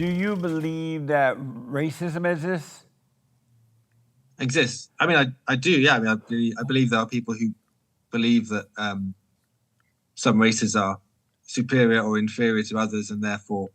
Do you believe that racism exists? Exists. I mean, I do. Yeah. I mean, I believe there are people who believe that some races are superior or inferior to others, and therefore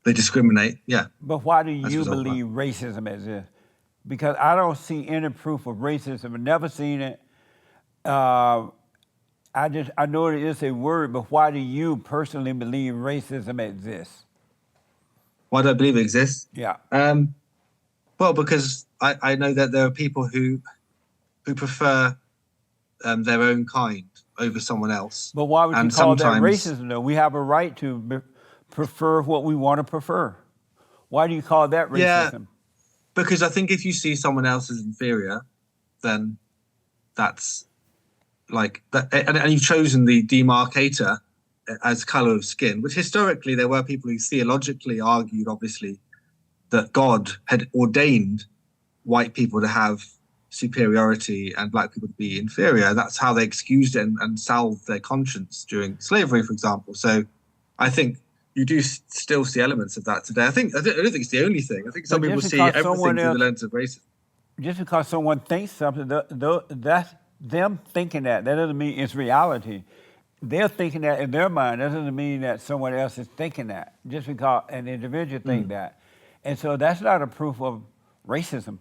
they discriminate. Yeah. But why do As a you result of that. believe racism exists? Because I don't see any proof of racism. I've never seen it. I know it is a word, but why do you personally believe racism exists? Why do I believe it exists? Yeah. Well, because I know that there are people who prefer their own kind over someone else. But why would you And call that sometimes- racism, though? We have a right to prefer what we want to prefer. Why do you call that racism? Yeah, because I think if you see someone else as inferior, then that's like that, and you've chosen the demarcator as color of skin, which historically there were people who theologically argued, obviously, that God had ordained white people to have superiority and black people to be inferior. That's how they excused it and salved their conscience during slavery, for example. So I think you do still see elements of that today. I don't think it's the only thing. I think some people see everything through the lens of racism. Just because someone thinks something, that's them thinking that. That doesn't mean it's reality. They're thinking that in their mind. That doesn't mean that someone else is thinking that. Just because an individual thinks that. And so that's not a proof of racism.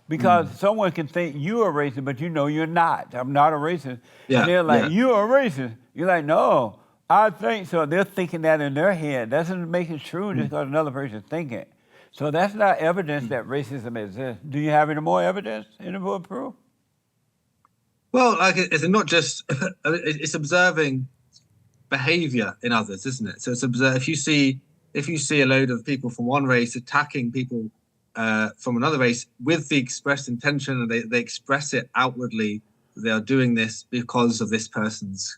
Because someone can think you are racist, but you know you're not. I'm not a racist. Yeah, and they're like, yeah. you are racist. You're like, no, I think so. They're thinking that in their head. That doesn't make it true just because another person thinks it. So that's not evidence that racism exists. Do you have any more evidence, any more proof? Well, like it's not just it's observing behavior in others, isn't it? So it's if you see a load of people from one race attacking people from another race with the expressed intention, and they express it outwardly, they are doing this because of this person's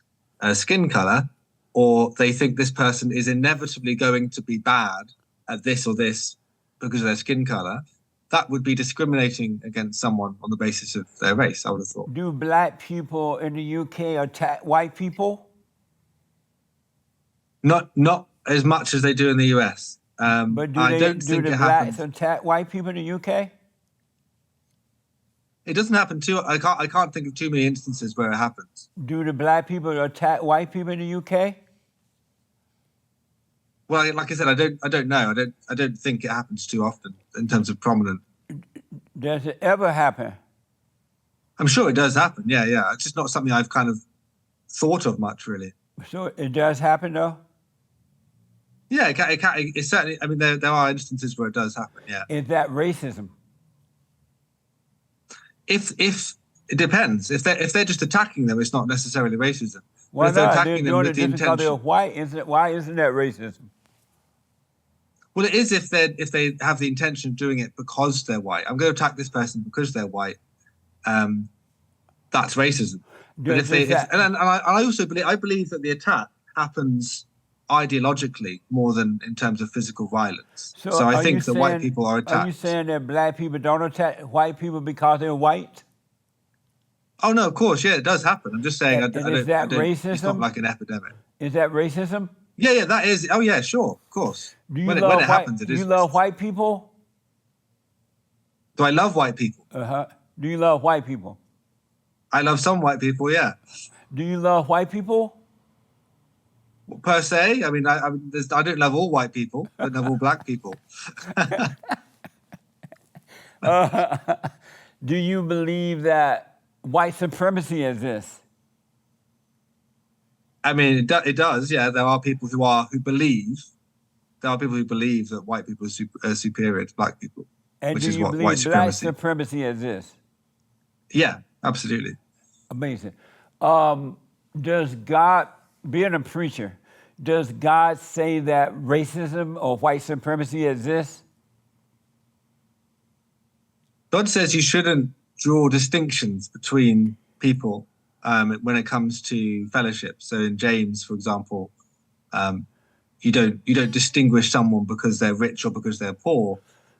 skin color, or they think this person is inevitably going to be bad at this or this because of their skin color, that would be discriminating against someone on the basis of their race, I would have thought. Do black people in the UK attack white people? Not as much as they do in the US. But do the blacks attack white people in the UK? It doesn't happen too. I can't think of too many instances where it happens. Do the black people attack white people in the UK? Well, like I said, I don't know. I don't think it happens too often in terms of prominent. Does it ever happen? I'm sure it does happen. Yeah. It's just not something I've kind of thought of much, really. So it does happen, though? Yeah, it certainly. I mean, there are instances where it does happen. Yeah. Is that racism? If it depends. If they're just attacking them, it's not necessarily racism. Why if they're not? attacking them with the Because they're intention. white. Why isn't that racism? Well, it is if they have the intention of doing it because they're white. I'm going to attack this person because they're white. That's racism. But I also believe that the attack happens ideologically more than in terms of physical violence. So I think that white people are attacked. Are you saying that black people don't attack white people because they're white? Oh no, of course, yeah, it does happen. I'm just saying, is that racism? It's not like an epidemic. Is that racism? Yeah, that is. Oh yeah, sure, of course. When it happens, it is. Do you love white people? Do I love white people? Do you love white people? I love some white people, yeah. Do you love white people? Well, per se, I mean, I don't love all white people. I don't love all black people. Do you believe that white supremacy exists? I mean, it does. Yeah, there are people who believe. There are people who believe that white people are superior to black people, and which do is you what believe white supremacy. Black supremacy exists? Yeah, absolutely. Amazing. Does God, being a preacher, does God say that racism or white supremacy exists? God says you shouldn't draw distinctions between people when it comes to fellowship. So in James, for example, you don't distinguish someone because they're rich or because they're poor,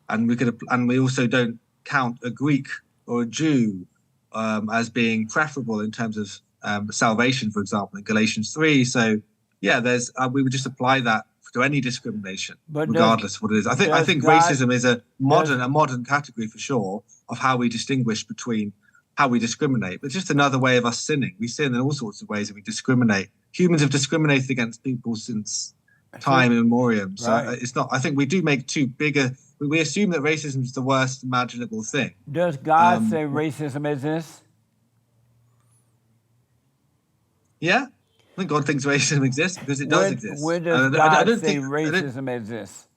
and we also don't count a Greek or a Jew as being preferable in terms of salvation, for example, in Galatians 3. So yeah, we would just apply that to any discrimination, But regardless of what it is. I think God- racism is a modern category for sure of how we distinguish between how we discriminate. But it's just another way of us sinning. We sin in all sorts of ways, and we discriminate. Humans have discriminated against people since time immemorial. So Right. it's not. I think we do make too bigger. We assume that racism is the worst imaginable thing. Does God say racism exists? Yeah, I think God thinks racism exists because it does exist. Where does God say racism exists?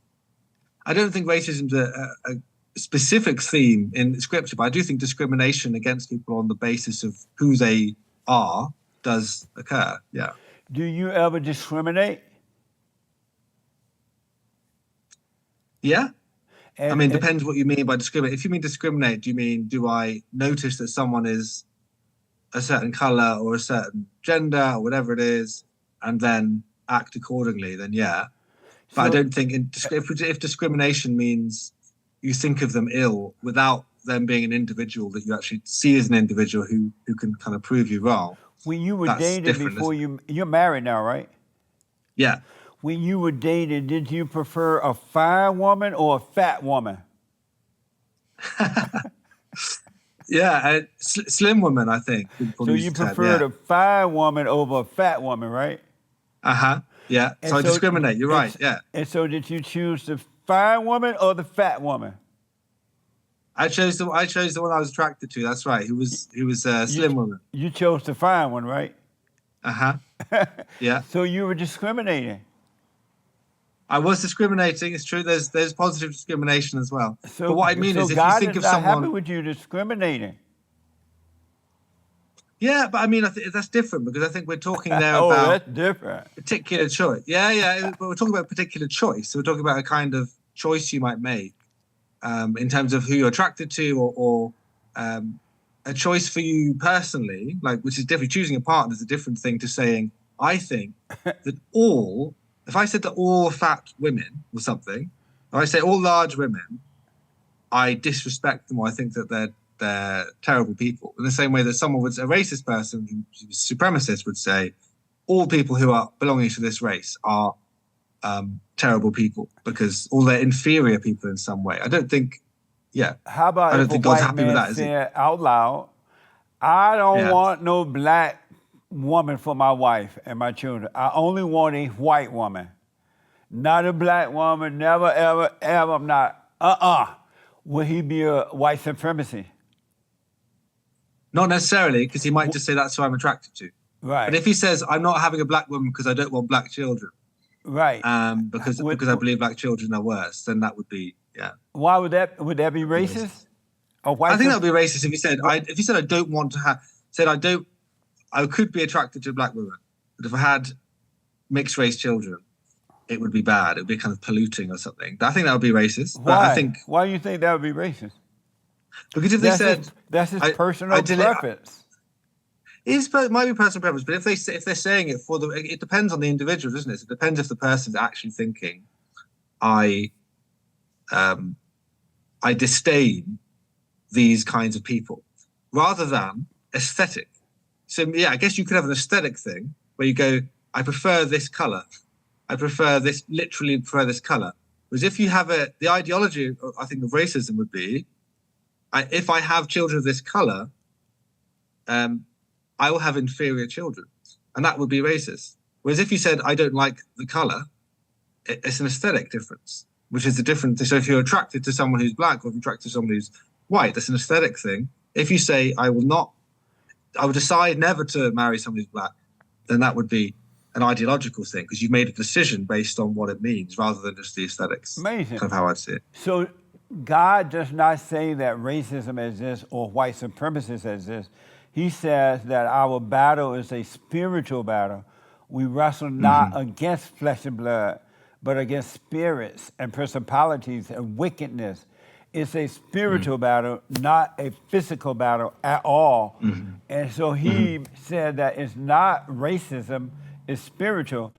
I don't think racism's a specific theme in Scripture, but I do think discrimination against people on the basis of who they are does occur. Yeah. Do you ever discriminate? Yeah. And, I mean, it depends what you mean by discriminate. If you mean discriminate, do I notice that someone is a certain color or a certain gender or whatever it is, and then act accordingly? Then yeah. But I don't think if discrimination means you think of them ill without them being an individual that you actually see as an individual who can kind of prove you wrong. When you were dating before you're married now, right? Yeah. When you were dating, did you prefer a fine woman or a fat woman? Yeah, slim woman, I think. So you preferred a fine woman over a fat woman, right? Yeah. So I discriminate. You're right. Yeah. And so did you choose the fine woman or the fat woman? I chose the one I was attracted to. That's right. He was a slim woman. You chose the fine one, right? Yeah. So you were discriminating. I was discriminating. It's true. There's positive discrimination as well. So, but what I mean is, if God you think is of not someone, happy with you discriminating. Yeah, but I mean, that's different because I think we're talking there Oh, about that's different. particular choice. Yeah, but we're talking about particular choice. So we're talking about a kind of choice you might make in terms of who you're attracted to, or a choice for you personally, like, which is different. Choosing a partner is a different thing to saying, I think that if I said that all fat women or something, or I say all large women, I disrespect them, or I think that they're terrible people. In the same way that a racist person who's a supremacist would say, all people who are belonging to this race are terrible people because all they're inferior people in some way. I don't think, How about I don't if think a God's white happy with man that, is he? said out loud, I don't want no black woman for my wife and my children. I only want a white woman. Not a black woman, never, ever, ever, I'm not. Will he be a white supremacy? Not necessarily, because he might just say that's who I'm attracted to. Right. But if he says, I'm not having a black woman because I don't want black children, right. Because I believe black children are worse, then that would be, Why would that be racist? I think that would be racist if he said, I don't want to have, I could be attracted to a black woman, but if I had mixed race children, it would be bad. It would be kind of polluting or something. I think that would be racist. Why? Why do you think that would be racist? Because if they said that's his personal preference. It might be personal preference, but if they're saying it it depends on the individual, doesn't it? It depends if the person's actually thinking, I disdain these kinds of people, rather than aesthetic. So yeah, I guess you could have an aesthetic thing where you go, I prefer this color. I literally prefer this color. Whereas if you have the ideology, I think, of racism would be, if I have children of this color, I will have inferior children. And that would be racist. Whereas if you said, I don't like the color, it's an aesthetic difference, which is the difference. So if you're attracted to someone who's black, or if you're attracted to someone who's white, that's an aesthetic thing. If you say, I would decide never to marry someone who's black, then that would be an ideological thing, because you've made a decision based on what it means rather than just the aesthetics. Amazing. Kind of how I'd see it. So God does not say that racism exists or white supremacy exists. He says that our battle is a spiritual battle. We wrestle not against flesh and blood, but against spirits and principalities and wickedness. It's a spiritual battle, not a physical battle at all. And so he said that it's not racism, it's spiritual.